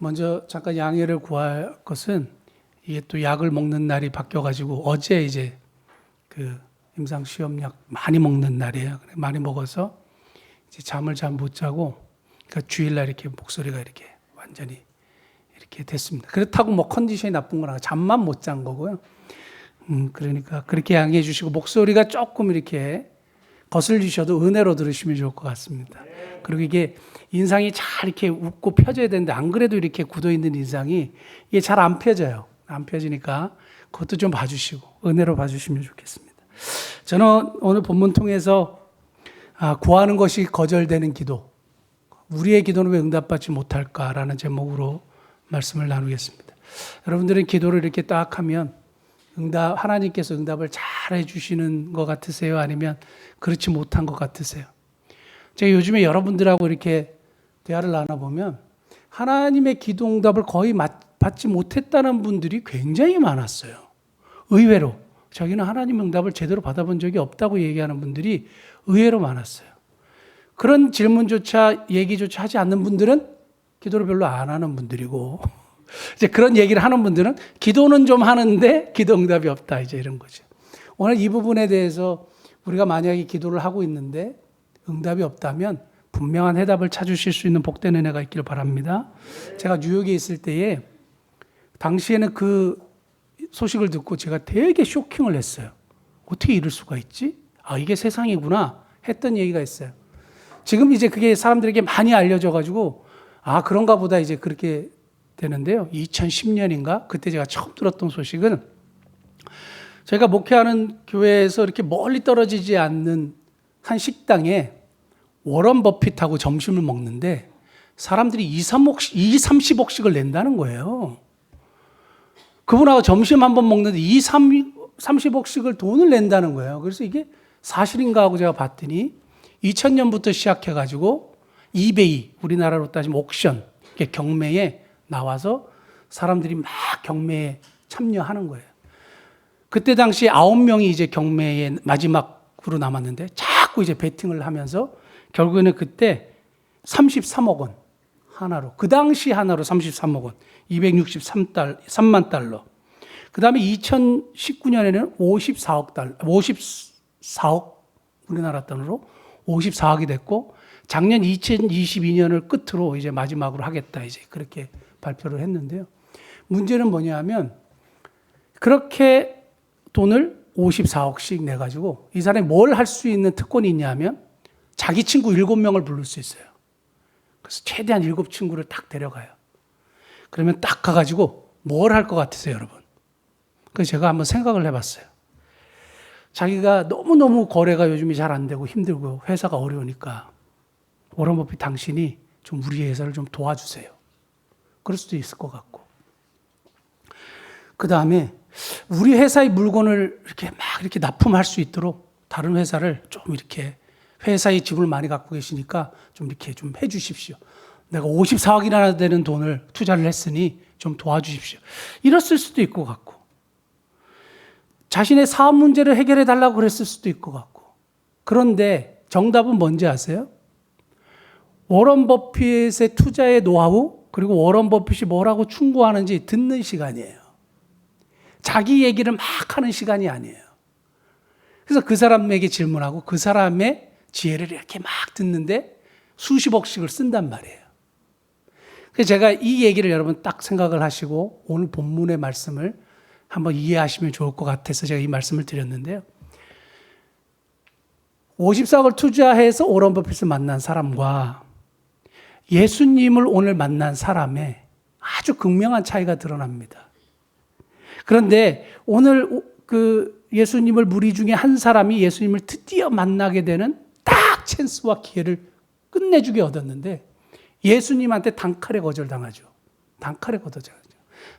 먼저 잠깐 양해를 구할 것은 이게 또 약을 먹는 날이 바뀌어가지고 어제 이제 그 임상시험약 많이 먹는 날이에요. 많이 먹어서 이제 잠을 잘 못 자고 그러니까 주일날 이렇게 목소리가 이렇게 완전히 이렇게 됐습니다. 그렇다고 뭐 컨디션이 나쁜 건 아니고 잠만 못 잔 거고요. 그러니까 그렇게 양해해 주시고 목소리가 조금 이렇게 거슬리셔도 은혜로 들으시면 좋을 것 같습니다. 그리고 이게 인상이 잘 이렇게 웃고 펴져야 되는데 안 그래도 이렇게 굳어 있는 인상이 이게 잘 안 펴져요. 안 펴지니까 그것도 좀 봐주시고 은혜로 봐주시면 좋겠습니다. 저는 오늘 본문 통해서 구하는 것이 거절되는 기도, 우리의 기도는 왜 응답받지 못할까라는 제목으로 말씀을 나누겠습니다. 여러분들은 기도를 이렇게 딱 하면 하나님께서 응답을 잘 해주시는 것 같으세요? 아니면 그렇지 못한 것 같으세요? 제가 요즘에 여러분들하고 이렇게 대화를 나눠보면 하나님의 기도 응답을 거의 받지 못했다는 분들이 굉장히 많았어요. 의외로 자기는 하나님 응답을 제대로 받아본 적이 없다고 얘기하는 분들이 의외로 많았어요. 그런 질문조차 얘기조차 하지 않는 분들은 기도를 별로 안 하는 분들이고 이제 그런 얘기를 하는 분들은 기도는 좀 하는데 기도 응답이 없다 이제 이런 거죠. 오늘 이 부분에 대해서 우리가 만약에 기도를 하고 있는데 응답이 없다면 분명한 해답을 찾으실 수 있는 복된 은혜가 있기를 바랍니다. 제가 뉴욕에 있을 때에 당시에는 그 소식을 듣고 제가 되게 쇼킹을 했어요. 어떻게 이럴 수가 있지? 이게 세상이구나 했던 얘기가 있어요. 지금 이제 그게 사람들에게 많이 알려져가지고 그런가 보다 이제 그렇게 되는데요. 2010년인가 그때 제가 처음 들었던 소식은 제가 목회하는 교회에서 이렇게 멀리 떨어지지 않는 한 식당에 워런 버핏하고 점심을 먹는데 사람들이 30억씩을 낸다는 거예요. 그분하고 점심 한번 먹는데 30억씩을 돈을 낸다는 거예요. 그래서 이게 사실인가 하고 제가 봤더니 2000년부터 시작해가지고 이베이, 우리나라로 따지면 옥션, 경매에 나와서 사람들이 막 경매에 참여하는 거예요. 그때 당시 9명이 이제 경매에 마지막으로 남았는데 자꾸 이제 베팅을 하면서 결국에는 그때 33억 원 하나로, 그 당시 하나로 33억 원, 263만 달러. 그 다음에 2019년에는 54억, 우리나라 돈으로 54억이 됐고, 작년 2022년을 끝으로 이제 마지막으로 하겠다, 이제 그렇게 발표를 했는데요. 문제는 뭐냐면, 그렇게 돈을 54억씩 내가지고, 이 사람이 뭘 할 수 있는 특권이 있냐면, 자기 친구 7명을 부를 수 있어요. 그래서 최대한 7친구를 딱 데려가요. 그러면 딱 가가지고 뭘 할 것 같으세요, 여러분? 그래서 제가 한번 생각을 해봤어요. 자기가 너무너무 거래가 요즘이 잘 안 되고 힘들고 회사가 어려우니까 워런 버핏 당신이 좀 우리 회사를 좀 도와주세요. 그럴 수도 있을 것 같고. 그 다음에 우리 회사의 물건을 이렇게 막 이렇게 납품할 수 있도록 다른 회사를 좀 이렇게 회사의 지분을 많이 갖고 계시니까 좀 이렇게 좀 해 주십시오. 내가 54억이나 되는 돈을 투자를 했으니 좀 도와주십시오. 이랬을 수도 있을 것 같고. 자신의 사업 문제를 해결해 달라고 그랬을 수도 있을 것 같고. 그런데 정답은 뭔지 아세요? 워런 버핏의 투자의 노하우, 그리고 워런 버핏이 뭐라고 충고하는지 듣는 시간이에요. 자기 얘기를 막 하는 시간이 아니에요. 그래서 그 사람에게 질문하고 그 사람의 지혜를 이렇게 막 듣는데 수십억씩을 쓴단 말이에요. 그래서 제가 이 얘기를 여러분 딱 생각을 하시고 오늘 본문의 말씀을 한번 이해하시면 좋을 것 같아서 제가 이 말씀을 드렸는데요. 54억을 투자해서 워런 버핏을 만난 사람과 예수님을 오늘 만난 사람의 아주 극명한 차이가 드러납니다. 그런데 오늘 그 예수님을 무리 중에 한 사람이 예수님을 드디어 만나게 되는 딱 찬스와 기회를 끝내주게 얻었는데 예수님한테 단칼에 거절당하죠. 단칼에 거절당하죠.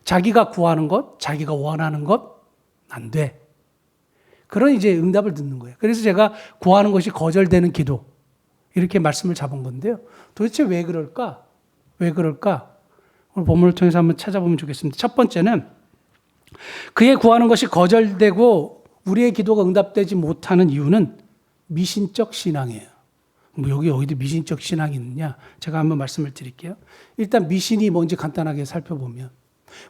자기가 구하는 것, 자기가 원하는 것, 안 돼. 그런 이제 응답을 듣는 거예요. 그래서 제가 구하는 것이 거절되는 기도, 이렇게 말씀을 잡은 건데요. 도대체 왜 그럴까? 왜 그럴까? 오늘 본문을 통해서 한번 찾아보면 좋겠습니다. 첫 번째는 그의 구하는 것이 거절되고 우리의 기도가 응답되지 못하는 이유는 미신적 신앙이에요. 뭐 여기 어디 미신적 신앙이 있느냐? 제가 한번 말씀을 드릴게요. 일단 미신이 뭔지 간단하게 살펴보면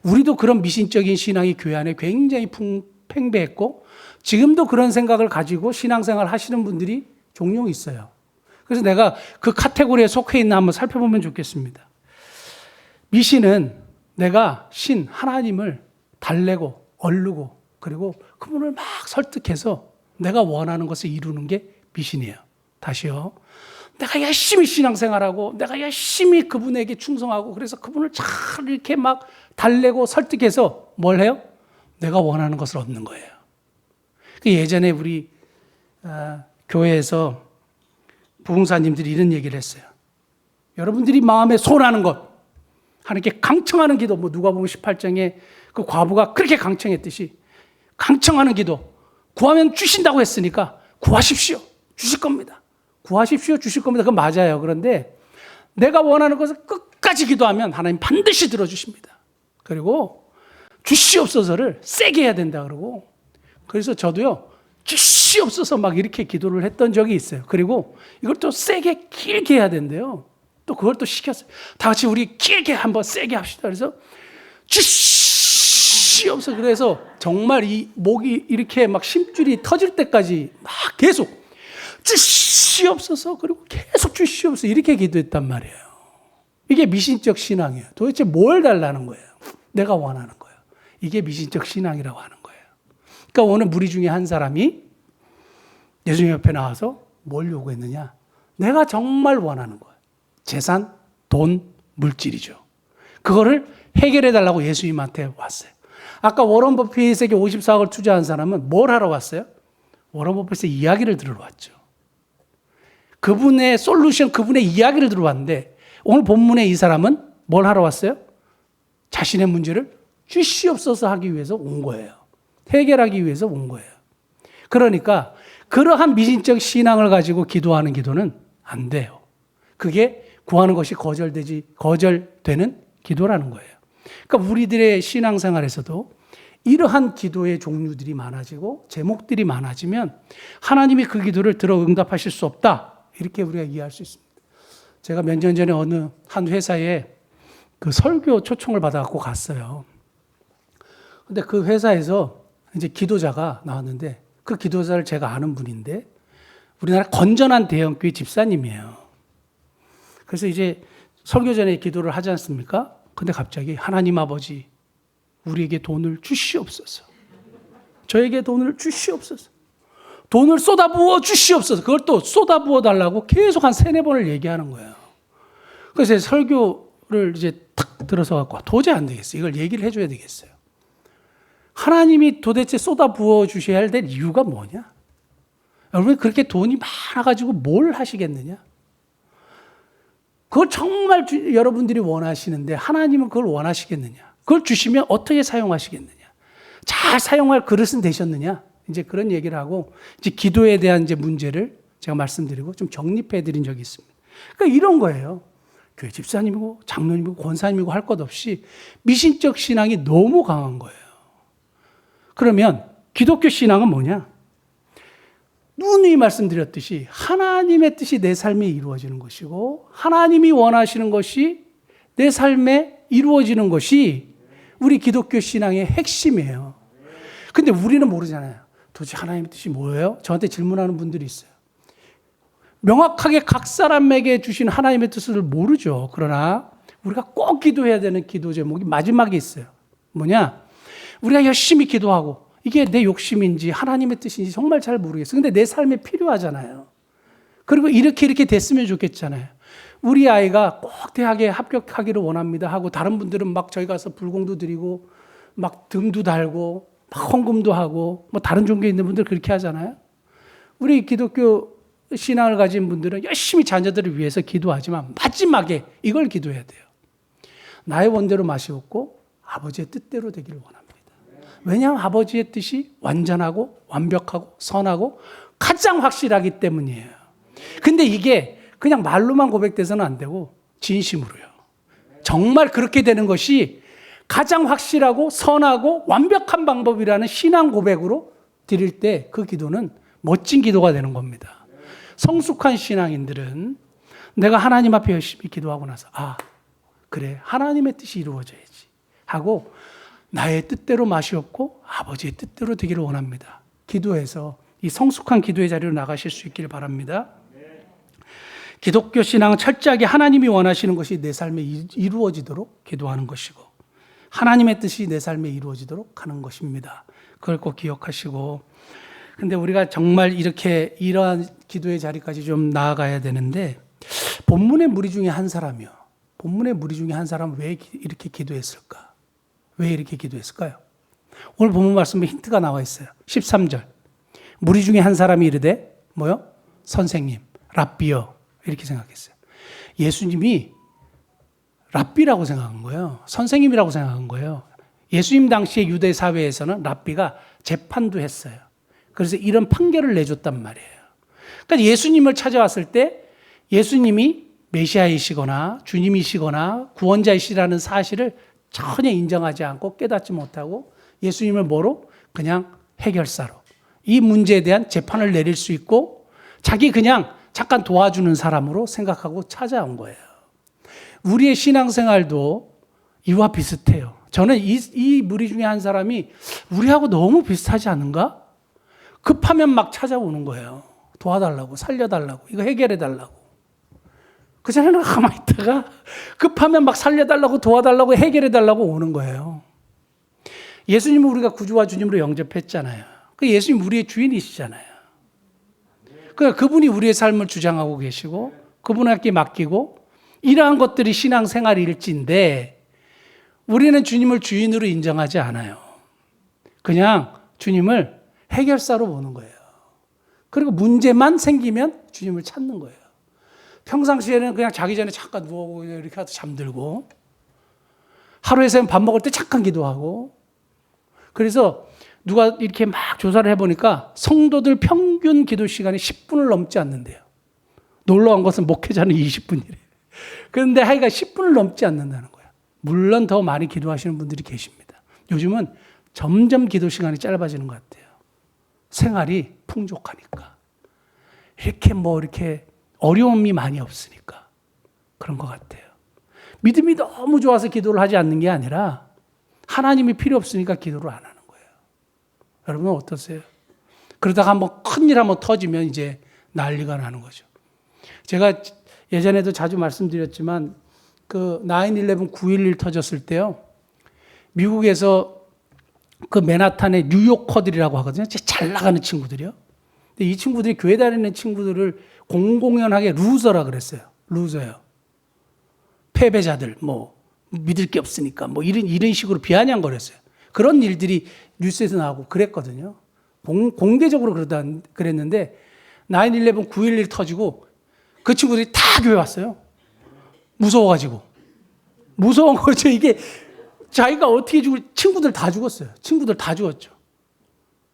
우리도 그런 미신적인 신앙이 교회 안에 굉장히 팽배했고 지금도 그런 생각을 가지고 신앙생활 하시는 분들이 종종 있어요. 그래서 내가 그 카테고리에 속해 있나 한번 살펴보면 좋겠습니다. 미신은 내가 하나님을 달래고 얼르고 그리고 그분을 막 설득해서 내가 원하는 것을 이루는 게 미신이에요. 다시요. 내가 열심히 신앙생활하고 내가 열심히 그분에게 충성하고 그래서 그분을 잘 이렇게 막 달래고 설득해서 뭘 해요? 내가 원하는 것을 얻는 거예요. 예전에 우리 교회에서 부흥사님들이 이런 얘기를 했어요. 여러분들이 마음에 소원하는 것, 하나님께 강청하는 기도, 누가복음 18장에 그 과부가 그렇게 강청했듯이 강청하는 기도, 구하면 주신다고 했으니까 구하십시오. 주실 겁니다. 구하십시오. 주실 겁니다. 그건 맞아요. 그런데 내가 원하는 것을 끝까지 기도하면 하나님 반드시 들어주십니다. 그리고 주시옵소서를 세게 해야 된다 그러고 그래서 저도요. 주시옵소서 막 이렇게 기도를 했던 적이 있어요. 그리고 이걸 또 세게 길게 해야 된대요. 또 그걸 또 시켰어요. 다 같이 우리 길게 한번 세게 합시다. 그래서 주시옵소서 그래서 정말 이 목이 이렇게 막 심줄이 터질 때까지 막 계속 주시옵소서 그리고 계속 주시옵소서 이렇게 기도했단 말이에요. 이게 미신적 신앙이에요. 도대체 뭘 달라는 거예요? 내가 원하는 거예요. 이게 미신적 신앙이라고 하는 거예요. 그러니까 오늘 무리 중에 한 사람이 예수님 옆에 나와서 뭘 요구했느냐? 내가 정말 원하는 거예요. 재산, 돈, 물질이죠. 그거를 해결해 달라고 예수님한테 왔어요. 아까 워런 버핏에게 54억을 투자한 사람은 뭘 하러 왔어요? 워런 버핏의 이야기를 들으러 왔죠. 그분의 솔루션, 그분의 이야기를 들으러 왔는데 오늘 본문에 이 사람은 뭘 하러 왔어요? 자신의 문제를 주시옵소서 하기 위해서 온 거예요. 해결하기 위해서 온 거예요. 그러니까 그러한 미신적 신앙을 가지고 기도하는 기도는 안 돼요. 그게 구하는 것이 거절되는 기도라는 거예요. 그러니까 우리들의 신앙생활에서도 이러한 기도의 종류들이 많아지고 제목들이 많아지면 하나님이 그 기도를 들어 응답하실 수 없다. 이렇게 우리가 이해할 수 있습니다. 제가 몇 년 전에 어느 한 회사에 그 설교 초청을 받아갖고 갔어요. 근데 그 회사에서 이제 기도자가 나왔는데 그 기도자를 제가 아는 분인데 우리나라 건전한 대형교회 집사님이에요. 그래서 이제 설교 전에 기도를 하지 않습니까? 근데 갑자기 하나님 아버지 우리에게 돈을 주시옵소서. 저에게 돈을 주시옵소서. 돈을 쏟아부어 주시옵소서. 그걸 또 쏟아부어 달라고 계속 한 3-4번을 얘기하는 거예요. 그래서 설교를 이제 탁 들어서 갖고 도저히 안 되겠어요. 이걸 얘기를 해줘야 되겠어요. 하나님이 도대체 쏟아부어 주셔야 될 이유가 뭐냐? 여러분 그렇게 돈이 많아가지고 뭘 하시겠느냐? 그걸 정말 여러분들이 원하시는데 하나님은 그걸 원하시겠느냐? 그걸 주시면 어떻게 사용하시겠느냐? 잘 사용할 그릇은 되셨느냐? 이제 그런 얘기를 하고 이제 기도에 대한 이제 문제를 제가 말씀드리고 좀 정립해 드린 적이 있습니다. 그러니까 이런 거예요. 교회 집사님이고 장로님이고 권사님이고 할 것 없이 미신적 신앙이 너무 강한 거예요. 그러면 기독교 신앙은 뭐냐? 누누이 말씀드렸듯이 하나님의 뜻이 내 삶에 이루어지는 것이고 하나님이 원하시는 것이 내 삶에 이루어지는 것이 우리 기독교 신앙의 핵심이에요. 근데 우리는 모르잖아요. 도대체 하나님의 뜻이 뭐예요? 저한테 질문하는 분들이 있어요. 명확하게 각 사람에게 주신 하나님의 뜻을 모르죠. 그러나 우리가 꼭 기도해야 되는 기도 제목이 마지막에 있어요. 뭐냐? 우리가 열심히 기도하고 이게 내 욕심인지 하나님의 뜻인지 정말 잘 모르겠어요. 근데 내 삶에 필요하잖아요. 그리고 이렇게 됐으면 좋겠잖아요. 우리 아이가 꼭 대학에 합격하기를 원합니다 하고 다른 분들은 막 저희 가서 불공도 드리고 막 등도 달고 막 헌금도 하고 뭐 다른 종교에 있는 분들 그렇게 하잖아요. 우리 기독교 신앙을 가진 분들은 열심히 자녀들을 위해서 기도하지만 마지막에 이걸 기도해야 돼요. 나의 원대로 마시옵고 아버지의 뜻대로 되기를 원합니다. 왜냐하면 아버지의 뜻이 완전하고 완벽하고 선하고 가장 확실하기 때문이에요. 근데 이게 그냥 말로만 고백돼서는 안 되고 진심으로요. 정말 그렇게 되는 것이 가장 확실하고 선하고 완벽한 방법이라는 신앙 고백으로 드릴 때 그 기도는 멋진 기도가 되는 겁니다. 성숙한 신앙인들은 내가 하나님 앞에 열심히 기도하고 나서 그래 하나님의 뜻이 이루어져야지 하고 나의 뜻대로 마시옵고 아버지의 뜻대로 되기를 원합니다. 기도해서 이 성숙한 기도의 자리로 나가실 수 있기를 바랍니다. 기독교 신앙은 철저하게 하나님이 원하시는 것이 내 삶에 이루어지도록 기도하는 것이고 하나님의 뜻이 내 삶에 이루어지도록 하는 것입니다. 그걸 꼭 기억하시고, 근데 우리가 정말 이러한 기도의 자리까지 좀 나아가야 되는데, 본문의 무리 중에 한 사람은 왜 이렇게 기도했을까? 왜 이렇게 기도했을까요? 오늘 본문 말씀에 힌트가 나와 있어요. 13절. 무리 중에 한 사람이 이르되 뭐요? 선생님, 랍비여 이렇게 생각했어요. 예수님이 랍비라고 생각한 거예요. 선생님이라고 생각한 거예요. 예수님 당시의 유대 사회에서는 랍비가 재판도 했어요. 그래서 이런 판결을 내줬단 말이에요. 그러니까 예수님을 찾아왔을 때 예수님이 메시아이시거나 주님이시거나 구원자이시라는 사실을 전혀 인정하지 않고 깨닫지 못하고 예수님을 뭐로? 그냥 해결사로. 이 문제에 대한 재판을 내릴 수 있고 자기 그냥 잠깐 도와주는 사람으로 생각하고 찾아온 거예요. 우리의 신앙생활도 이와 비슷해요. 저는 이 무리 중에 한 사람이 우리하고 너무 비슷하지 않은가? 급하면 막 찾아오는 거예요. 도와달라고, 살려달라고, 이거 해결해달라고. 그전에는 가만히 있다가 급하면 막 살려달라고, 도와달라고, 해결해달라고 오는 거예요. 예수님은 우리가 구주와 주님으로 영접했잖아요. 그 예수님 우리의 주인이시잖아요. 그러니까 그분이 우리의 삶을 주장하고 계시고 그분에게 맡기고 이러한 것들이 신앙생활일지인데 우리는 주님을 주인으로 인정하지 않아요. 그냥 주님을 해결사로 보는 거예요. 그리고 문제만 생기면 주님을 찾는 거예요. 평상시에는 그냥 자기 전에 잠깐 누워보고 이렇게 하도 잠들고 하루에서는 밥 먹을 때 잠깐 기도하고 그래서 누가 이렇게 막 조사를 해보니까 성도들 평균 기도 시간이 10분을 넘지 않는데요. 놀라운 것은 목회자는 20분이래요. 그런데 하여간 10분을 넘지 않는다는 거예요. 물론 더 많이 기도하시는 분들이 계십니다. 요즘은 점점 기도 시간이 짧아지는 것 같아요. 생활이 풍족하니까. 이렇게 어려움이 많이 없으니까. 그런 것 같아요. 믿음이 너무 좋아서 기도를 하지 않는 게 아니라 하나님이 필요 없으니까 기도를 안 하는 거예요. 여러분은 어떠세요? 그러다가 한번 큰일 한번 터지면 이제 난리가 나는 거죠. 제가 예전에도 자주 말씀드렸지만 그 9/11 9.11 터졌을 때요. 미국에서 그 맨하탄의 뉴요커들이라고 하거든요. 잘 나가는 친구들이요. 근데 이 친구들이 교회 다니는 친구들을 공공연하게 루저라 그랬어요. 루저요. 패배자들, 믿을 게 없으니까, 이런 식으로 비아냥거렸어요. 그런 일들이 뉴스에서 나오고 그랬거든요. 공개적으로 그랬는데, 9/11 9.11 터지고, 그 친구들이 다 교회 왔어요. 무서워가지고. 무서운 거죠. 이게, 자기가 어떻게 친구들 다 죽었어요. 친구들 다 죽었죠.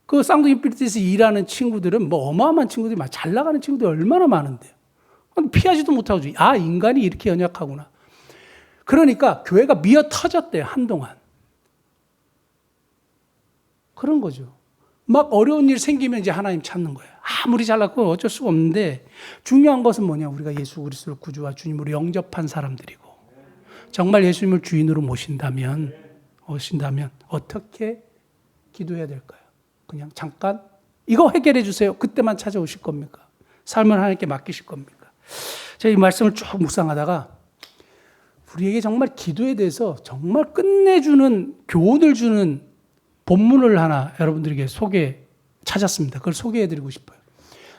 그 쌍둥이 빌트에서 일하는 친구들은 어마어마한 친구들이 잘 나가는 친구들이 얼마나 많은데요. 피하지도 못하고, 인간이 이렇게 연약하구나. 그러니까 교회가 미어 터졌대요, 한동안. 그런 거죠. 막 어려운 일 생기면 이제 하나님 찾는 거예요. 아무리 잘났고 어쩔 수가 없는데 중요한 것은 뭐냐? 우리가 예수 그리스도를 구주와 주님으로 영접한 사람들이고 정말 예수님을 주인으로 모신다면 어떻게 기도해야 될까요? 그냥 잠깐 이거 해결해 주세요. 그때만 찾아오실 겁니까? 삶을 하나님께 맡기실 겁니까? 제가 이 말씀을 쭉 묵상하다가 우리에게 정말 기도에 대해서 정말 끝내주는 교훈을 주는 본문을 하나 여러분들에게 찾았습니다. 그걸 소개해드리고 싶어요.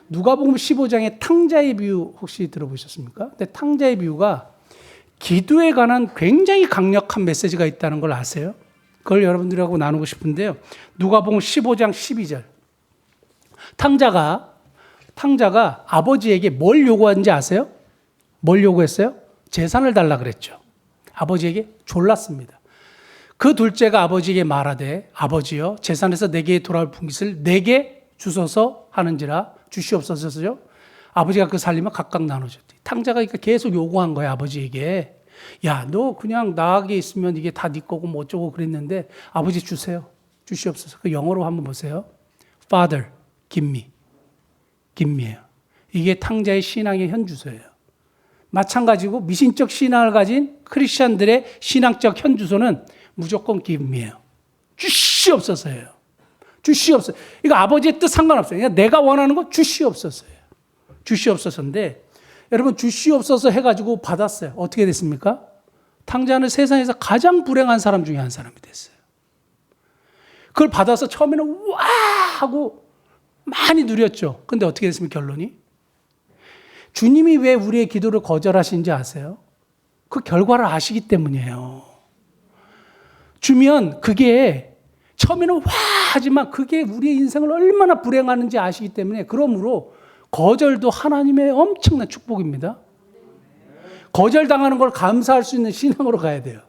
누가복음 15장의 탕자의 비유 혹시 들어보셨습니까? 근데 탕자의 비유가 기도에 관한 굉장히 강력한 메시지가 있다는 걸 아세요? 그걸 여러분들하고 나누고 싶은데요. 누가복음 15장 12절. 탕자가 아버지에게 뭘 요구하는지 아세요? 뭘 요구했어요? 재산을 달라 그랬죠. 아버지에게 졸랐습니다. 그 둘째가 아버지에게 말하되 아버지여 재산에서 내게 돌아올 분깃을 내게 주소서 하는지라 주시옵소서죠. 아버지가 그 살림을 각각 나눠줬대. 탕자가 계속 요구한 거야 아버지에게. 야, 너 그냥 나에게 있으면 이게 다 네 거고 뭐 어쩌고 그랬는데 아버지 주세요. 주시옵소서. 그 영어로 한번 보세요. Father, give me. give me예요. 이게 탕자의 신앙의 현주소예요. 마찬가지고 미신적 신앙을 가진 크리스천들의 신앙적 현주소는 무조건 기쁨이에요. 주시옵소서예요. 주시옵소서. 이거 아버지의 뜻 상관없어요. 그냥 내가 원하는 거 주시옵소서예요. 주시옵소서인데 여러분 주시옵소서 해가지고 받았어요. 어떻게 됐습니까? 탕자는 세상에서 가장 불행한 사람 중에 한 사람이 됐어요. 그걸 받아서 처음에는 와 하고 많이 누렸죠. 근데 어떻게 됐습니까? 결론이? 주님이 왜 우리의 기도를 거절하시는지 아세요? 그 결과를 아시기 때문이에요. 주면 그게 처음에는 와 하지만 그게 우리의 인생을 얼마나 불행하는지 아시기 때문에 그러므로 거절도 하나님의 엄청난 축복입니다. 거절당하는 걸 감사할 수 있는 신앙으로 가야 돼요.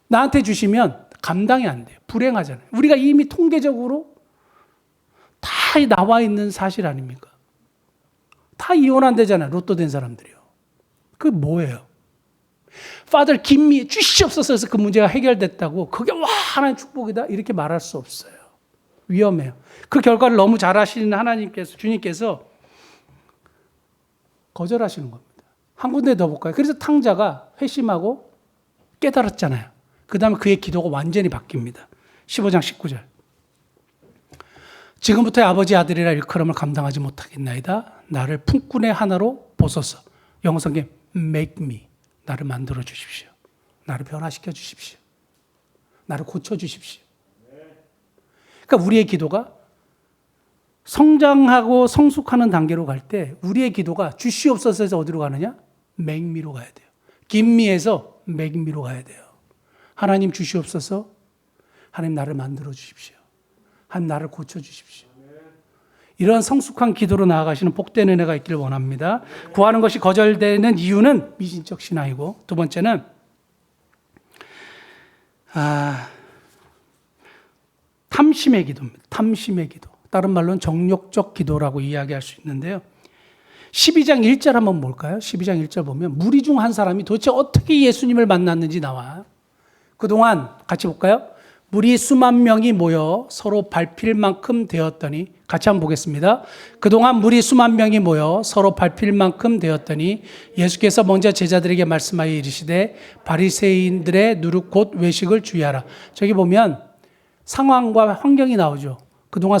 나한테 주시면 감당이 안 돼요. 불행하잖아요. 우리가 이미 통계적으로 다 나와 있는 사실 아닙니까? 다 이혼한대잖아요. 로또 된 사람들이요. 그게 뭐예요? Father, give me, 주시옵소서 해서 그 문제가 해결됐다고 그게 와 하나님 축복이다 이렇게 말할 수 없어요. 위험해요. 그 결과를 너무 잘 아시는 하나님께서 주님께서 거절하시는 겁니다. 한 군데 더 볼까요? 그래서 탕자가 회심하고 깨달았잖아요. 그 다음에 그의 기도가 완전히 바뀝니다. 15장 19절. 지금부터의 아버지 아들이라 일컬음을 감당하지 못하겠나이다. 나를 품꾼의 하나로 보소서. 영어 성경 make me. 나를 만들어 주십시오. 나를 변화시켜 주십시오. 나를 고쳐 주십시오. 그러니까 우리의 기도가 성장하고 성숙하는 단계로 갈 때 우리의 기도가 주시옵소서에서 어디로 가느냐? make me로 가야 돼요. give me에서 make me로 가야 돼요. 하나님 주시옵소서. 하나님 나를 만들어 주십시오. 하나님 나를 고쳐 주십시오. 이런 성숙한 기도로 나아가시는 복된 은혜가 있기를 원합니다. 구하는 것이 거절되는 이유는 미신적 신앙이고 두 번째는 탐심의 기도입니다. 탐심의 기도. 다른 말로는 정욕적 기도라고 이야기할 수 있는데요. 12장 1절 한번 볼까요? 12장 1절 보면 무리 중 한 사람이 도대체 어떻게 예수님을 만났는지 나와요. 그동안 같이 볼까요? 무리 수만 명이 모여 서로 밟힐 만큼 되었더니 같이 한번 보겠습니다. 그동안 무리 수만 명이 모여 서로 밟힐 만큼 되었더니 예수께서 먼저 제자들에게 말씀하여 이르시되 바리새인들의 누룩 곧 외식을 주의하라. 저기 보면 상황과 환경이 나오죠. 그동안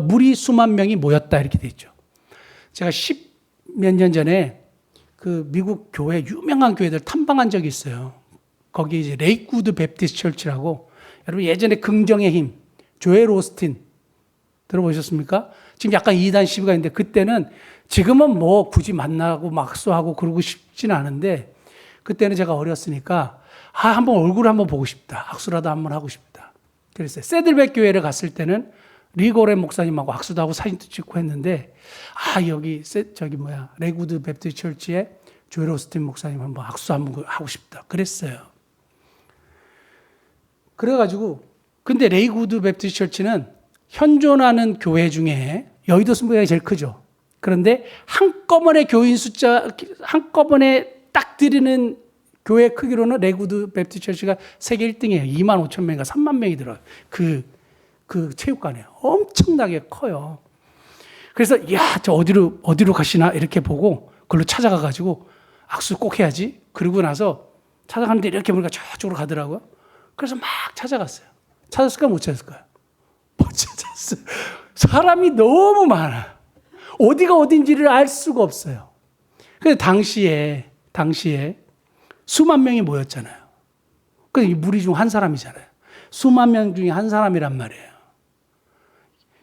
무리 수만 명이 모였다 이렇게 돼 있죠. 제가 10몇 년 전에 그 미국 교회 유명한 교회들 탐방한 적이 있어요. 거기 이제 레이크우드 베프티스트 철치라고 여러분 예전에 긍정의 힘 조엘 오스틴 들어보셨습니까? 지금 약간 이단 시비가 있는데 그때는 지금은 뭐 굳이 만나고 막수하고 그러고 싶지는 않은데 그때는 제가 어렸으니까 한번 얼굴 한번 보고 싶다. 악수라도 한번 하고 싶다. 그랬어요. 세들백 교회를 갔을 때는 리고레 목사님하고 악수도 하고 사진도 찍고 했는데 여기 레이크우드 베프티스트 철치에 조엘 오스틴 목사님 한번 악수 한번 하고 싶다. 그랬어요. 그래가지고 근데 레이크우드 베프티스트 철치는 현존하는 교회 중에 여의도 순회가 제일 크죠. 그런데 한꺼번에 교인 숫자 한꺼번에 딱 드리는 교회 크기로는 레이크우드 베프티스트 철치가 세계 1등이에요. 2만 5천 명인가 3만 명이 들어요. 그 체육관에 엄청나게 커요. 그래서 저 어디로 가시나 이렇게 보고 그걸로 찾아가 가지고 악수 꼭 해야지. 그러고 나서 찾아가는데 이렇게 보니까 저쪽으로 가더라고요. 그래서 막 찾아갔어요. 찾았을까요? 못 찾았을까요? 못 찾았어요. 사람이 너무 많아. 어디가 어딘지를 알 수가 없어요. 근데 당시에 수만 명이 모였잖아요. 그 무리 중 한 사람이잖아요. 수만 명 중에 한 사람이란 말이에요.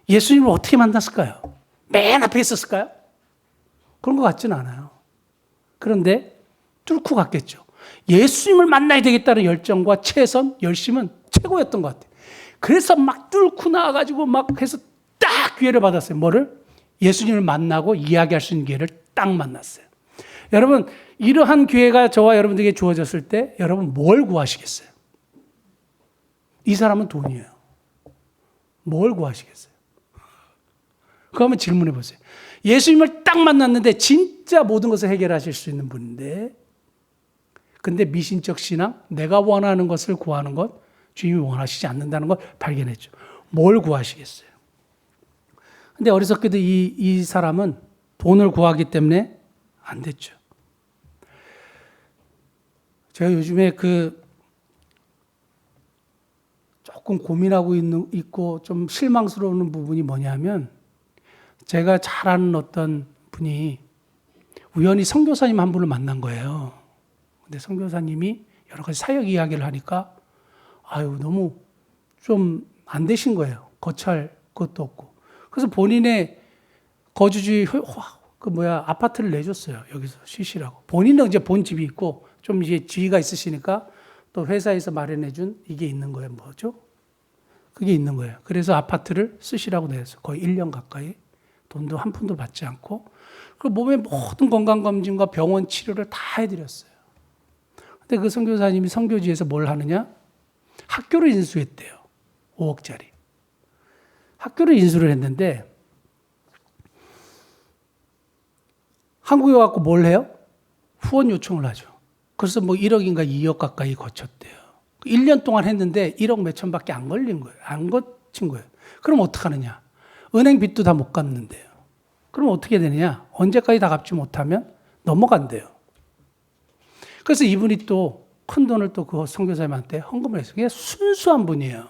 예수님을 어떻게 만났을까요? 맨 앞에 있었을까요? 그런 것 같지는 않아요. 그런데 뚫고 갔겠죠. 예수님을 만나야 되겠다는 열정과 최선, 열심은 최고였던 것 같아요. 그래서 막 뚫고 나와가지고 막 해서 딱 기회를 받았어요. 뭐를? 예수님을 만나고 이야기할 수 있는 기회를 딱 만났어요. 여러분, 이러한 기회가 저와 여러분들에게 주어졌을 때 여러분 뭘 구하시겠어요? 이 사람은 돈이에요. 뭘 구하시겠어요? 그거 한번 질문해 보세요. 예수님을 딱 만났는데 진짜 모든 것을 해결하실 수 있는 분인데 근데 미신적 신앙, 내가 원하는 것을 구하는 것, 주님이 원하시지 않는다는 걸 발견했죠. 뭘 구하시겠어요? 근데 어리석게도 이 사람은 돈을 구하기 때문에 안 됐죠. 제가 요즘에 조금 고민하고 있고 좀 실망스러운 부분이 뭐냐면, 제가 잘 아는 어떤 분이 우연히 선교사님 한 분을 만난 거예요. 근데 선교사님이 여러 가지 사역 이야기를 하니까 너무 좀 안 되신 거예요. 거처할 것도 없고. 그래서 본인의 거주지 아파트를 내줬어요. 여기서 쉬시라고. 본인은 이제 본 집이 있고 좀 이제 지위가 있으시니까 또 회사에서 마련해준 이게 있는 거예요. 뭐죠? 그게 있는 거예요. 그래서 아파트를 쓰시라고 내줬어요. 거의 1년 가까이. 돈도 한 푼도 받지 않고. 그 몸의 모든 건강검진과 병원 치료를 다 해드렸어요. 근데 그 선교사님이 선교지에서 뭘 하느냐? 학교를 인수했대요. 5억짜리. 학교를 인수를 했는데, 한국에 와서 뭘 해요? 후원 요청을 하죠. 그래서 1억인가 2억 가까이 거쳤대요. 1년 동안 했는데 1억 몇천밖에 안 걸린 거예요. 안 거친 거예요. 그럼 어떡하느냐? 은행 빚도 다 못 갚는데요. 그럼 어떻게 되느냐? 언제까지 다 갚지 못하면 넘어간대요. 그래서 이분이 또 큰 돈을 또 그 선교사님한테 헌금을 했어요. 그냥 순수한 분이에요.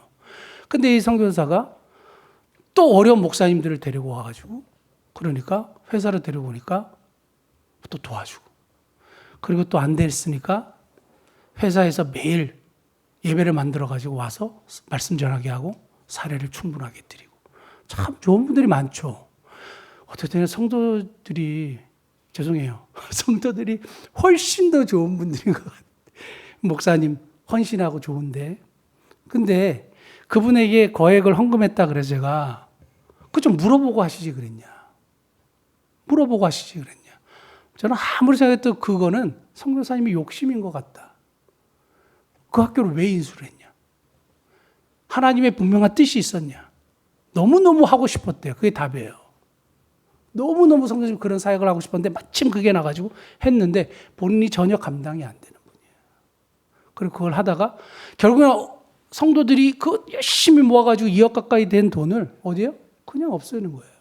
근데 이 선교사가 또 어려운 목사님들을 데리고 와가지고, 그러니까 회사를 데리고 오니까 또 도와주고, 그리고 또 안 됐으니까 회사에서 매일 예배를 만들어가지고 와서 말씀 전하게 하고 사례를 충분하게 드리고. 참 좋은 분들이 많죠. 어쨌든 성도들이, 죄송해요, 성도들이 훨씬 더 좋은 분들인 것 같아요. 목사님 헌신하고 좋은데. 근데 그분에게 거액을 헌금했다 그래서 제가 그 좀 물어보고 하시지 그랬냐. 물어보고 하시지 그랬냐. 저는 아무리 생각해도 그거는 선교사님이 욕심인 것 같다. 그 학교를 왜 인수를 했냐. 하나님의 분명한 뜻이 있었냐. 너무너무 하고 싶었대요. 그게 답이에요. 너무너무 선교사님 그런 사역을 하고 싶었는데 마침 그게 나가지고 했는데 본인이 전혀 감당이 안 되는 분이에요. 그리고 그걸 하다가 결국은 성도들이 그 열심히 모아가지고 2억 가까이 된 돈을 어디요? 그냥 없애는 거예요.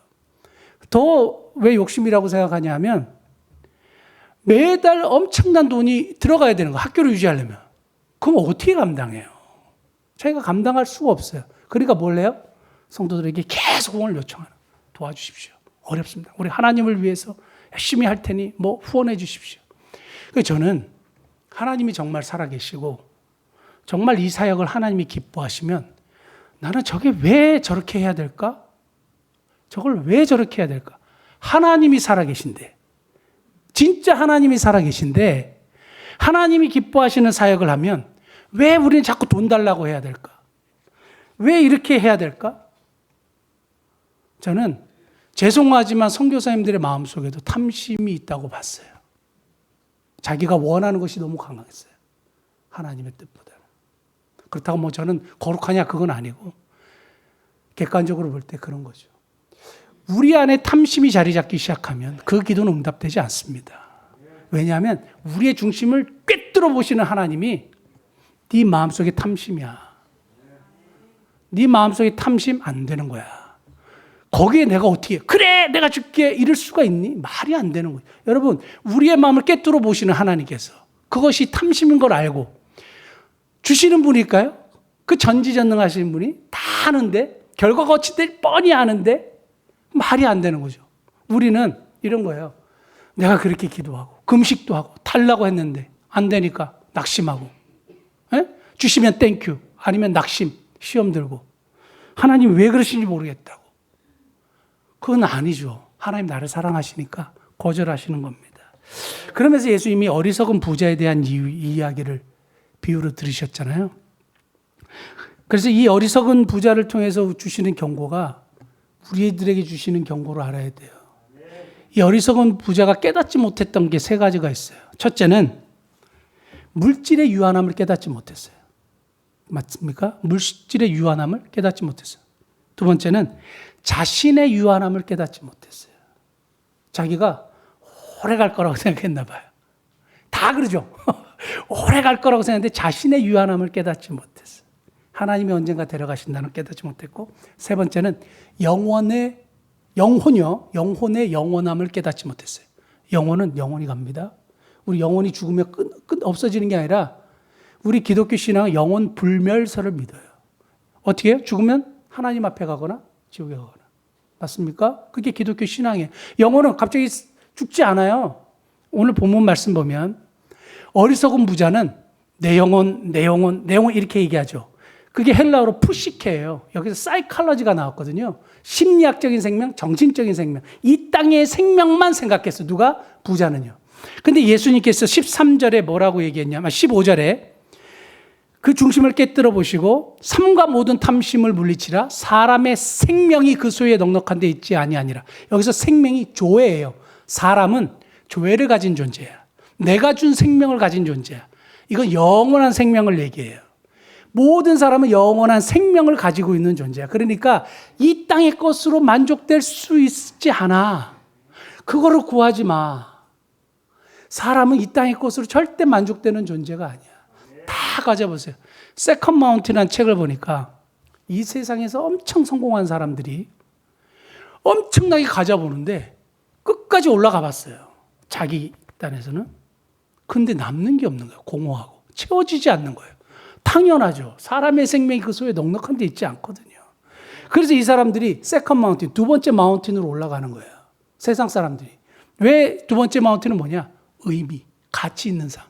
더 왜 욕심이라고 생각하냐 하면 매달 엄청난 돈이 들어가야 되는 거예요. 학교를 유지하려면. 그럼 어떻게 감당해요? 자기가 감당할 수가 없어요. 그러니까 뭘 해요? 성도들에게 계속 후원을 요청하는. 도와주십시오. 어렵습니다. 우리 하나님을 위해서 열심히 할 테니 후원해 주십시오. 그래서 저는 하나님이 정말 살아계시고 정말 이 사역을 하나님이 기뻐하시면 나는 저게 왜 저렇게 해야 될까? 저걸 왜 저렇게 해야 될까? 하나님이 살아계신데, 진짜 하나님이 살아계신데 하나님이 기뻐하시는 사역을 하면 왜 우리는 자꾸 돈 달라고 해야 될까? 왜 이렇게 해야 될까? 저는 죄송하지만 선교사님들의 마음속에도 탐심이 있다고 봤어요. 자기가 원하는 것이 너무 강했어요. 하나님의 뜻보다는. 그렇다고 저는 거룩하냐 그건 아니고 객관적으로 볼 때 그런 거죠. 우리 안에 탐심이 자리 잡기 시작하면 그 기도는 응답되지 않습니다. 왜냐하면 우리의 중심을 꿰뚫어 보시는 하나님이 네 마음속에 탐심이야. 네 마음속에 탐심 안 되는 거야. 거기에 내가 어떻게 그래 내가 줄게 이럴 수가 있니? 말이 안 되는 거예요. 여러분 우리의 마음을 꿰뚫어 보시는 하나님께서 그것이 탐심인 걸 알고 주시는 분일까요? 그 전지전능하신 분이 다 아는데 결과가 어찌 될 뻔히 아는데 말이 안 되는 거죠. 우리는 이런 거예요. 내가 그렇게 기도하고 금식도 하고 달라고 했는데 안 되니까 낙심하고 주시면 땡큐 아니면 낙심 시험 들고 하나님 왜 그러시는지 모르겠다고. 그건 아니죠. 하나님 나를 사랑하시니까 거절하시는 겁니다. 그러면서 예수님이 어리석은 부자에 대한 이야기를 비유로 들으셨잖아요. 그래서 이 어리석은 부자를 통해서 주시는 경고가 우리들에게 주시는 경고를 알아야 돼요. 이 어리석은 부자가 깨닫지 못했던 게 3가지가 있어요. 첫째는 물질의 유한함을 깨닫지 못했어요. 맞습니까? 물질의 유한함을 깨닫지 못했어요. 두 번째는 자신의 유한함을 깨닫지 못했어요. 자기가 오래 갈 거라고 생각했나 봐요. 다 그러죠. 오래 갈 거라고 생각했는데 자신의 유한함을 깨닫지 못했어요. 하나님이 언젠가 데려가신다는 깨닫지 못했고, 세 번째는 영혼이요. 영혼의 영원함을 깨닫지 못했어요. 영혼은 영원히 갑니다. 우리 영혼이 죽으면 없어지는 게 아니라 우리 기독교 신앙은 영혼 불멸설을 믿어요. 어떻게 해요? 죽으면 하나님 앞에 가거나 지옥에 가거나. 맞습니까? 그게 기독교 신앙이에요. 영혼은 갑자기 죽지 않아요. 오늘 본문 말씀 보면 어리석은 부자는 내 영혼 이렇게 얘기하죠. 그게 헬라어로 푸시케예요. 여기서 사이칼러지가 나왔거든요. 심리학적인 생명, 정신적인 생명. 이 땅의 생명만 생각했어. 누가? 부자는요. 근데 예수님께서 13절에 뭐라고 얘기했냐면 15절에 그 중심을 깨뜨려 보시고 삶과 모든 탐심을 물리치라 사람의 생명이 그 소유에 넉넉한 데 있지 아니하니라. 여기서 생명이 조회예요. 사람은 조회를 가진 존재야. 내가 준 생명을 가진 존재야. 이건 영원한 생명을 얘기해요. 모든 사람은 영원한 생명을 가지고 있는 존재야. 그러니까 이 땅의 것으로 만족될 수 있지 않아. 그거를 구하지 마. 사람은 이 땅의 것으로 절대 만족되는 존재가 아니야. 다 가져보세요. 세컨 마운틴이라는 책을 보니까 이 세상에서 엄청 성공한 사람들이 엄청나게 가져보는데 끝까지 올라가 봤어요. 자기 딴에서는. 근데 남는 게 없는 거예요. 공허하고. 채워지지 않는 거예요. 당연하죠. 사람의 생명이 그 소에 넉넉한 데 있지 않거든요. 그래서 이 사람들이 세컨 마운틴, 두 번째 마운틴으로 올라가는 거예요. 세상 사람들이. 왜 두 번째 마운틴은 뭐냐? 의미, 가치 있는 삶.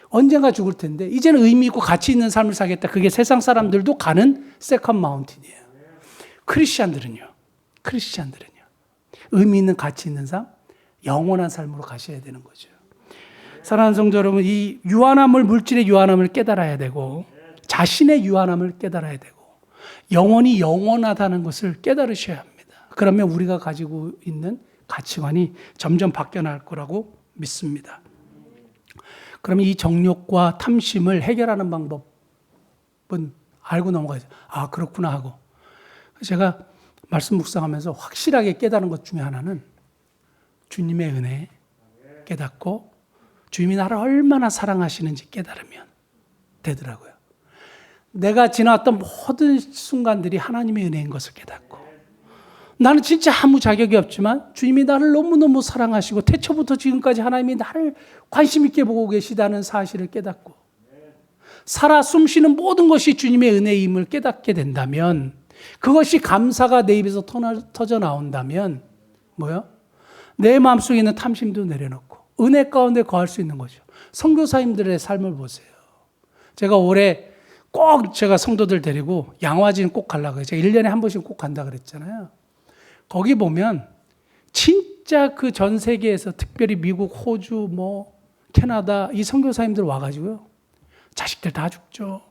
언젠가 죽을 텐데 이제는 의미 있고 가치 있는 삶을 살겠다. 그게 세상 사람들도 가는 세컨 마운틴이에요. 크리스찬들은요. 의미 있는 가치 있는 삶, 영원한 삶으로 가셔야 되는 거죠. 사랑하는 성도 여러분, 이 유한함을, 물질의 유한함을 깨달아야 되고 자신의 유한함을 깨달아야 되고 영원히 영원하다는 것을 깨달으셔야 합니다. 그러면 우리가 가지고 있는 가치관이 점점 바뀌어날 거라고 믿습니다. 그러면 이 정욕과 탐심을 해결하는 방법은 알고 넘어가야죠. 아, 그렇구나 하고. 제가 말씀 묵상하면서 확실하게 깨달은 것 중에 하나는 주님의 은혜 깨닫고 주님이 나를 얼마나 사랑하시는지 깨달으면 되더라고요. 내가 지나왔던 모든 순간들이 하나님의 은혜인 것을 깨닫고 나는 진짜 아무 자격이 없지만 주님이 나를 너무너무 사랑하시고 태초부터 지금까지 하나님이 나를 관심 있게 보고 계시다는 사실을 깨닫고 살아 숨쉬는 모든 것이 주님의 은혜임을 깨닫게 된다면 그것이 감사가 내 입에서 터져 나온다면 뭐요? 내 마음속에 있는 탐심도 내려놓고 은혜 가운데 거할 수 있는 거죠. 선교사님들의 삶을 보세요. 제가 올해 꼭 제가 성도들 데리고 양화진 꼭 가려고 해요. 제가 1년에 한 번씩 꼭 간다 그랬잖아요. 거기 보면 진짜 그 전 세계에서 특별히 미국, 호주, 캐나다 이 선교사님들 와가지고요. 자식들 다 죽죠.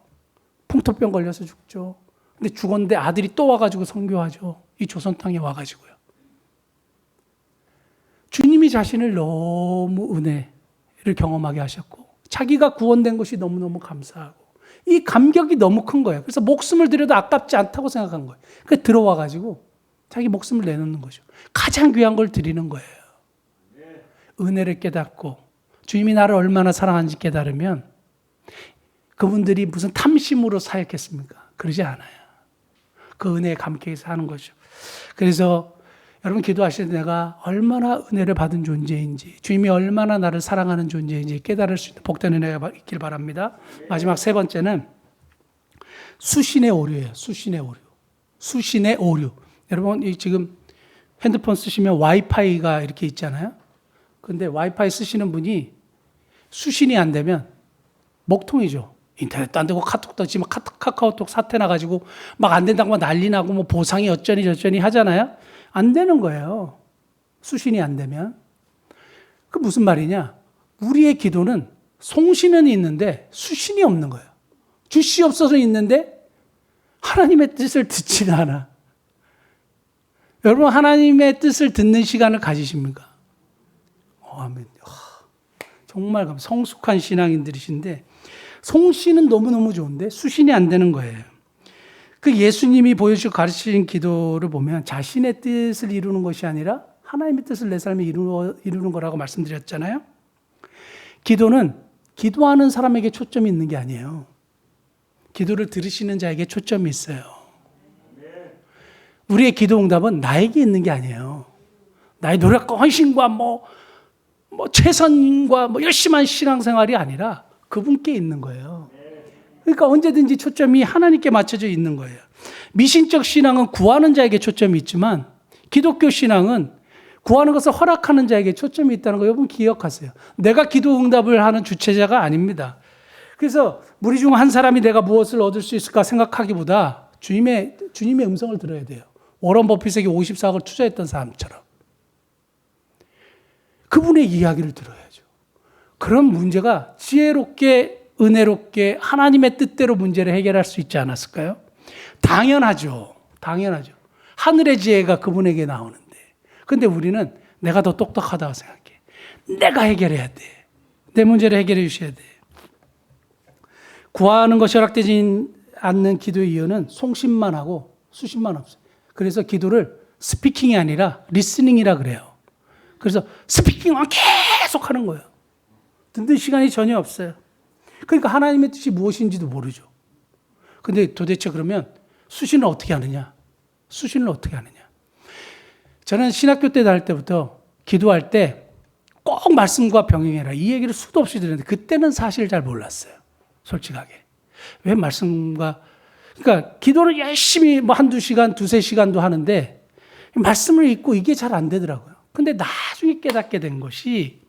풍토병 걸려서 죽죠. 근데 죽었는데 아들이 또 와가지고 선교하죠. 이 조선 땅에 와가지고요. 주님이 자신을 너무 은혜를 경험하게 하셨고 자기가 구원된 것이 너무너무 감사하고 이 감격이 너무 큰 거예요. 그래서 목숨을 들여도 아깝지 않다고 생각한 거예요. 그러니까 들어와가지고 자기 목숨을 내놓는 거죠. 가장 귀한 걸 드리는 거예요. 은혜를 깨닫고 주님이 나를 얼마나 사랑하는지 깨달으면 그분들이 무슨 탐심으로 사역했습니까? 그러지 않아요. 그 은혜에 감격해서 하는 거죠. 그래서 여러분 기도하실 때 내가 얼마나 은혜를 받은 존재인지 주님이 얼마나 나를 사랑하는 존재인지 깨달을 수 있는 복된 은혜가 있길 바랍니다. 마지막 세 번째는 수신의 오류예요. 수신의 오류. 여러분 지금 핸드폰 쓰시면 와이파이가 이렇게 있잖아요. 근데 와이파이 쓰시는 분이 수신이 안 되면 먹통이죠. 인터넷도 안 되고 카톡도 지금 카카오톡 사태 나가지고 막 안 된다고 난리 나고 보상이 어쩌니 저쩌니 하잖아요. 안 되는 거예요. 수신이 안 되면. 그 무슨 말이냐? 우리의 기도는 송신은 있는데 수신이 없는 거예요. 주시 없어서 있는데 하나님의 뜻을 듣지는 않아. 여러분 하나님의 뜻을 듣는 시간을 가지십니까? 아멘. 정말 성숙한 신앙인들이신데 송신은 너무너무 좋은데 수신이 안 되는 거예요. 그 예수님이 보여주시고 가르치신 기도를 보면 자신의 뜻을 이루는 것이 아니라 하나님의 뜻을 내 삶에 이루는 거라고 말씀드렸잖아요. 기도는 기도하는 사람에게 초점이 있는 게 아니에요. 기도를 들으시는 자에게 초점이 있어요. 우리의 기도 응답은 나에게 있는 게 아니에요. 나의 노력과 헌신과 최선과 열심한 신앙생활이 아니라 그분께 있는 거예요. 그러니까 언제든지 초점이 하나님께 맞춰져 있는 거예요. 미신적 신앙은 구하는 자에게 초점이 있지만 기독교 신앙은 구하는 것을 허락하는 자에게 초점이 있다는 거 여러분 기억하세요. 내가 기도 응답을 하는 주체자가 아닙니다. 그래서 우리 중 한 사람이 내가 무엇을 얻을 수 있을까 생각하기보다 주님의 음성을 들어야 돼요. 워런 버핏에게 54억을 투자했던 사람처럼. 그분의 이야기를 들어야죠. 그런 문제가 지혜롭게 은혜롭게 하나님의 뜻대로 문제를 해결할 수 있지 않았을까요? 당연하죠. 당연하죠. 하늘의 지혜가 그분에게 나오는데. 근데 우리는 내가 더 똑똑하다고 생각해. 내가 해결해야 돼. 내 문제를 해결해 주셔야 돼. 구하는 것이 허락되지 않는 기도의 이유는 송심만 하고 수심만 없어요. 그래서 기도를 스피킹이 아니라 리스닝이라 그래요. 그래서 스피킹만 계속 하는 거예요. 듣는 시간이 전혀 없어요. 그러니까 하나님의 뜻이 무엇인지도 모르죠. 근데 도대체 그러면 수신을 어떻게 하느냐? 수신을 어떻게 하느냐? 저는 신학교 때 다닐 때부터 기도할 때 꼭 말씀과 병행해라. 이 얘기를 수도 없이 들었는데 그때는 사실 잘 몰랐어요. 솔직하게. 왜 말씀과 그러니까 기도를 열심히 한두 시간, 두세 시간도 하는데 말씀을 읽고 이게 잘 안 되더라고요. 근데 나중에 깨닫게 된 것이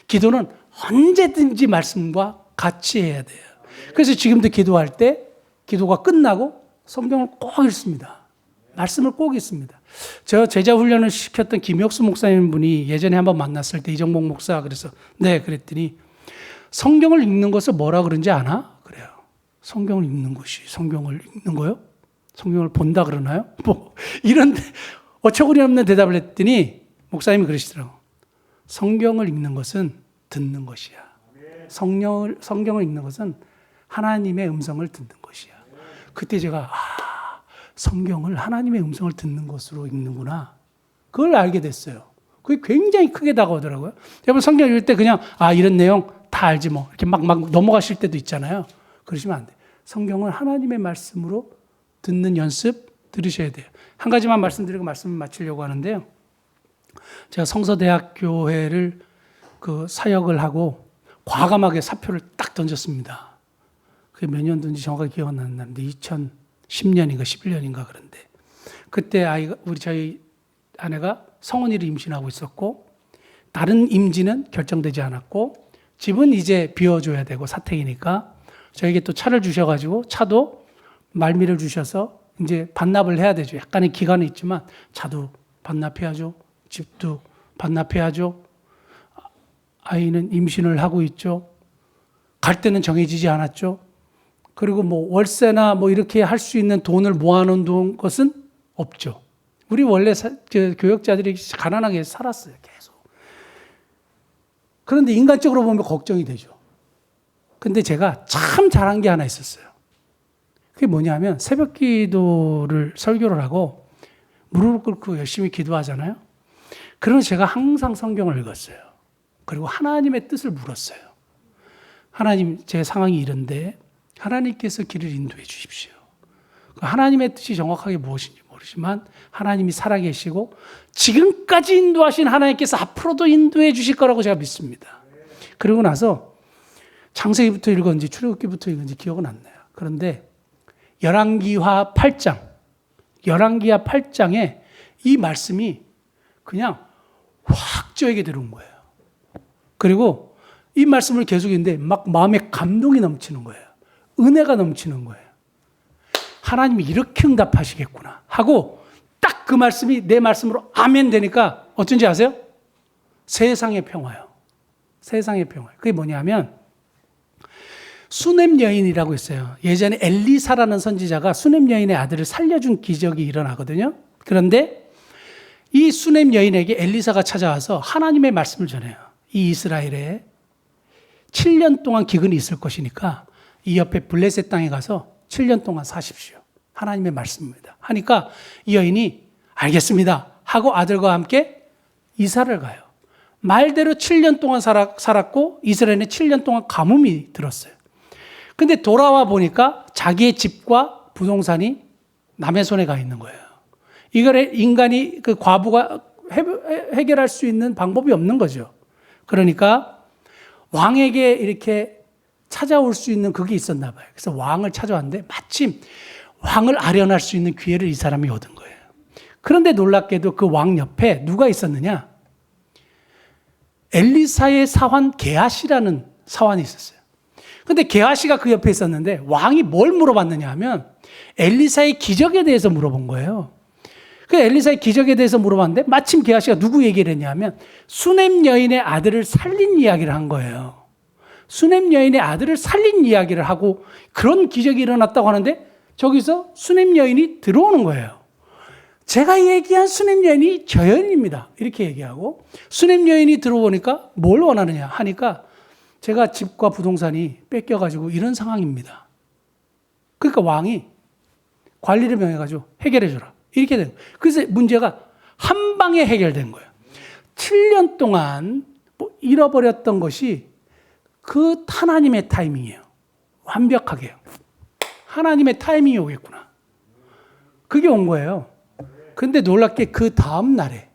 기도는 언제든지 말씀과 같이 해야 돼요. 그래서 지금도 기도할 때 기도가 끝나고 성경을 꼭 읽습니다. 말씀을 꼭 읽습니다. 저 제자 훈련을 시켰던 김혁수 목사님 분이 예전에 한번 만났을 때 이정복 목사 그래서 네 그랬더니 성경을 읽는 것을 뭐라 그런지 아나? 그래요. 성경을 읽는 것이 성경을 읽는 거요? 성경을 본다 그러나요? 이런 어처구니 없는 대답을 했더니 목사님이 그러시더라고요. 성경을 읽는 것은 듣는 것이야. 성경을 읽는 것은 하나님의 음성을 듣는 것이야. 그때 제가 성경을 하나님의 음성을 듣는 것으로 읽는구나. 그걸 알게 됐어요. 그게 굉장히 크게 다가오더라고요. 여러분 성경 읽을 때 그냥 이런 내용 다 알지 뭐 이렇게 막 넘어가실 때도 있잖아요. 그러시면 안 돼요. 성경은 하나님의 말씀으로 듣는 연습 들으셔야 돼요. 한 가지만 말씀드리고 말씀을 마치려고 하는데요. 제가 성서대학교회를 사역을 하고 과감하게 사표를 딱 던졌습니다. 그게 몇 년도인지 정확하게 기억은 안 나는데 2010년인가 11년인가 그런데 그때 저희 아내가 성은이를 임신하고 있었고 다른 임지는 결정되지 않았고 집은 이제 비워줘야 되고 사택이니까 저에게 또 차를 주셔가지고 차도 말미를 주셔서 이제 반납을 해야 되죠. 약간의 기간은 있지만 차도 반납해야죠. 집도 반납해야죠. 아이는 임신을 하고 있죠. 갈 때는 정해지지 않았죠. 그리고 월세나 이렇게 할 수 있는 돈을 모아놓은 것은 없죠. 우리 원래 교역자들이 가난하게 살았어요. 계속. 그런데 인간적으로 보면 걱정이 되죠. 근데 제가 참 잘한 게 하나 있었어요. 그게 뭐냐면 새벽 기도를 설교를 하고 무릎을 꿇고 열심히 기도하잖아요. 그러면 제가 항상 성경을 읽었어요. 그리고 하나님의 뜻을 물었어요. 하나님, 제 상황이 이런데 하나님께서 길을 인도해 주십시오. 하나님의 뜻이 정확하게 무엇인지 모르지만 하나님이 살아계시고 지금까지 인도하신 하나님께서 앞으로도 인도해 주실 거라고 제가 믿습니다. 그러고 나서 창세기부터 읽었는지 출애굽기부터 읽었는지 기억은 안 나요. 그런데 열왕기하 8장에 이 말씀이 그냥 확 저에게 들어온 거예요. 그리고 이 말씀을 계속 읽는데 막 마음에 감동이 넘치는 거예요. 은혜가 넘치는 거예요. 하나님이 이렇게 응답하시겠구나 하고 딱 그 말씀이 내 말씀으로 아멘 되니까 어쩐지 아세요? 세상의 평화요. 세상의 평화. 그게 뭐냐면 수넴 여인이라고 있어요. 예전에 엘리사라는 선지자가 수넴 여인의 아들을 살려준 기적이 일어나거든요. 그런데 이 수넴 여인에게 엘리사가 찾아와서 하나님의 말씀을 전해요. 이 이스라엘에 7년 동안 기근이 있을 것이니까 이 옆에 블레셋 땅에 가서 7년 동안 사십시오. 하나님의 말씀입니다. 하니까 이 여인이 알겠습니다 하고 아들과 함께 이사를 가요. 말대로 7년 동안 살았고 이스라엘에 7년 동안 가뭄이 들었어요. 근데 돌아와 보니까 자기의 집과 부동산이 남의 손에 가 있는 거예요. 이걸 인간이 그 과부가 해결할 수 있는 방법이 없는 거죠. 그러니까 왕에게 이렇게 찾아올 수 있는 그게 있었나 봐요. 그래서 왕을 찾아왔는데 마침 왕을 아련할 수 있는 기회를 이 사람이 얻은 거예요. 그런데 놀랍게도 그 왕 옆에 누가 있었느냐? 엘리사의 사환 게하시라는 사환이 있었어요. 근데 게하시가 그 옆에 있었는데 왕이 뭘 물어봤느냐 하면 엘리사의 기적에 대해서 물어본 거예요. 그 엘리사의 기적에 대해서 물어봤는데 마침 게하시가 누구 얘기를 했냐 하면 수넴 여인의 아들을 살린 이야기를 한 거예요. 수넴 여인의 아들을 살린 이야기를 하고 그런 기적이 일어났다고 하는데 저기서 수넴 여인이 들어오는 거예요. 제가 얘기한 수넴 여인이 저 여인입니다. 이렇게 얘기하고 수넴 여인이 들어오니까 뭘 원하느냐 하니까 제가 집과 부동산이 뺏겨가지고 이런 상황입니다. 그러니까 왕이 관리를 명해가지고 해결해줘라. 이렇게 된 거예요. 그래서 문제가 한 방에 해결된 거예요. 7년 동안 잃어버렸던 것이 그 하나님의 타이밍이에요. 완벽하게요. 하나님의 타이밍이 오겠구나. 그게 온 거예요. 근데 놀랍게 그 다음 날에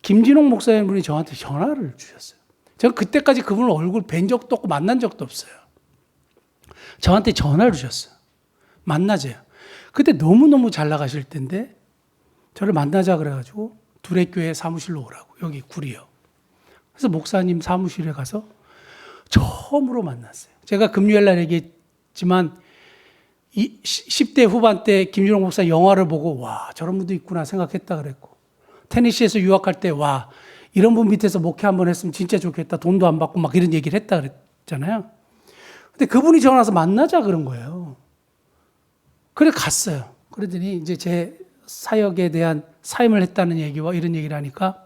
김진홍 목사님분이 저한테 전화를 주셨어요. 제가 그때까지 그분을 얼굴 뵌 적도 없고 만난 적도 없어요. 저한테 전화를 주셨어요. 만나재요. 그때 너무너무 잘 나가실 텐데 저를 만나자 그래가지고 두레교회 사무실로 오라고. 여기 구리요. 그래서 목사님 사무실에 가서 처음으로 만났어요. 제가 금요일 날 얘기했지만 10대 후반 때 김준홍 목사 영화를 보고 와 저런 분도 있구나 생각했다 그랬고 테니시에서 유학할 때 와 이런 분 밑에서 목회 한번 했으면 진짜 좋겠다. 돈도 안 받고 막 이런 얘기를 했다 그랬잖아요. 근데 그분이 전화 와서 만나자 그런 거예요. 그래 갔어요. 그러더니 이제 제 사역에 대한 사임을 했다는 얘기와 이런 얘기를 하니까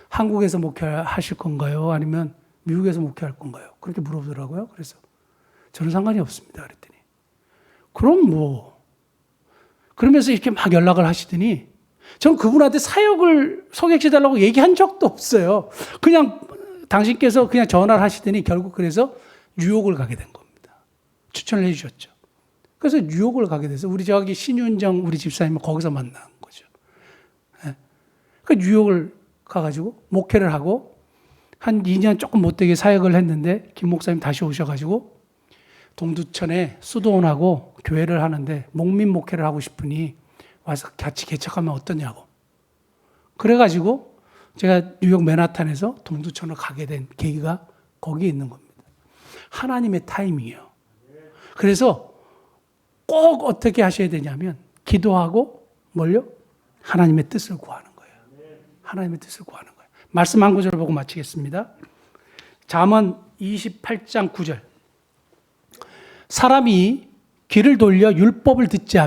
한국에서 목회하실 건가요? 아니면 미국에서 목회할 건가요? 그렇게 물어보더라고요. 그래서 저는 상관이 없습니다. 그랬더니 그럼 뭐 그러면서 이렇게 막 연락을 하시더니 전 그분한테 사역을 소개시켜달라고 얘기한 적도 없어요. 그냥 당신께서 그냥 전화를 하시더니 결국 그래서 뉴욕을 가게 된 겁니다. 추천을 해 주셨죠. 그래서 뉴욕을 가게 돼서 우리 저기 신윤정 우리 집사님은 거기서 만난 거죠. 네. 그 뉴욕을 가가지고 목회를 하고 한 2년 조금 못되게 사역을 했는데 김 목사님 다시 오셔가지고 동두천에 수도원하고 교회를 하는데 목민 목회를 하고 싶으니 와서 같이 개척하면 어떠냐고. 그래가지고 제가 뉴욕 맨하탄에서 동두천을 가게 된 계기가 거기에 있는 겁니다. 하나님의 타이밍이에요. 그래서 꼭 어떻게 하셔야 되냐면 기도하고 뭘요? 하나님의 뜻을 구하는 거예요. 하나님의 뜻을 구하는 거예요. 말씀 한 구절 보고 마치겠습니다. 잠언 28장 9절. 사람이 귀를 돌려 율법을 듣지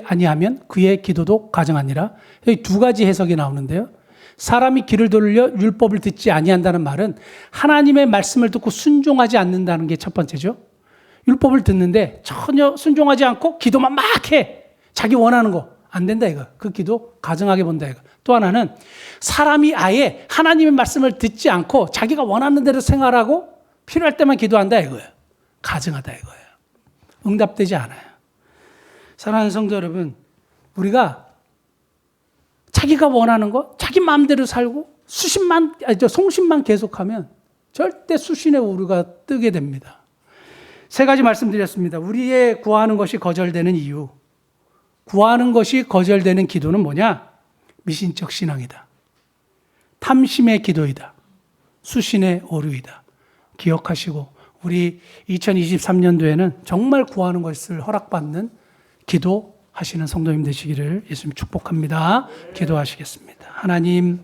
아니하면 그의 기도도 가증하니라. 여기 두 가지 해석이 나오는데요. 사람이 귀를 돌려 율법을 듣지 아니한다는 말은 하나님의 말씀을 듣고 순종하지 않는다는 게 첫 번째죠. 율법을 듣는데 전혀 순종하지 않고 기도만 막 해. 자기 원하는 거 안 된다 이거. 그 기도 가증하게 본다 이거. 또 하나는 사람이 아예 하나님의 말씀을 듣지 않고 자기가 원하는 대로 생활하고 필요할 때만 기도한다 이거예요. 가증하다 이거예요. 응답되지 않아요. 사랑하는 성도 여러분, 우리가 자기가 원하는 거 자기 마음대로 살고 송신만 계속하면 절대 수신의 오류가 뜨게 됩니다. 세 가지 말씀드렸습니다. 우리의 구하는 것이 거절되는 이유. 구하는 것이 거절되는 기도는 뭐냐? 미신적 신앙이다. 탐심의 기도이다. 수신의 오류이다. 기억하시고 우리 2023년도에는 정말 구하는 것을 허락받는 기도하시는 성도님 되시기를 예수님 축복합니다. 기도하시겠습니다. 하나님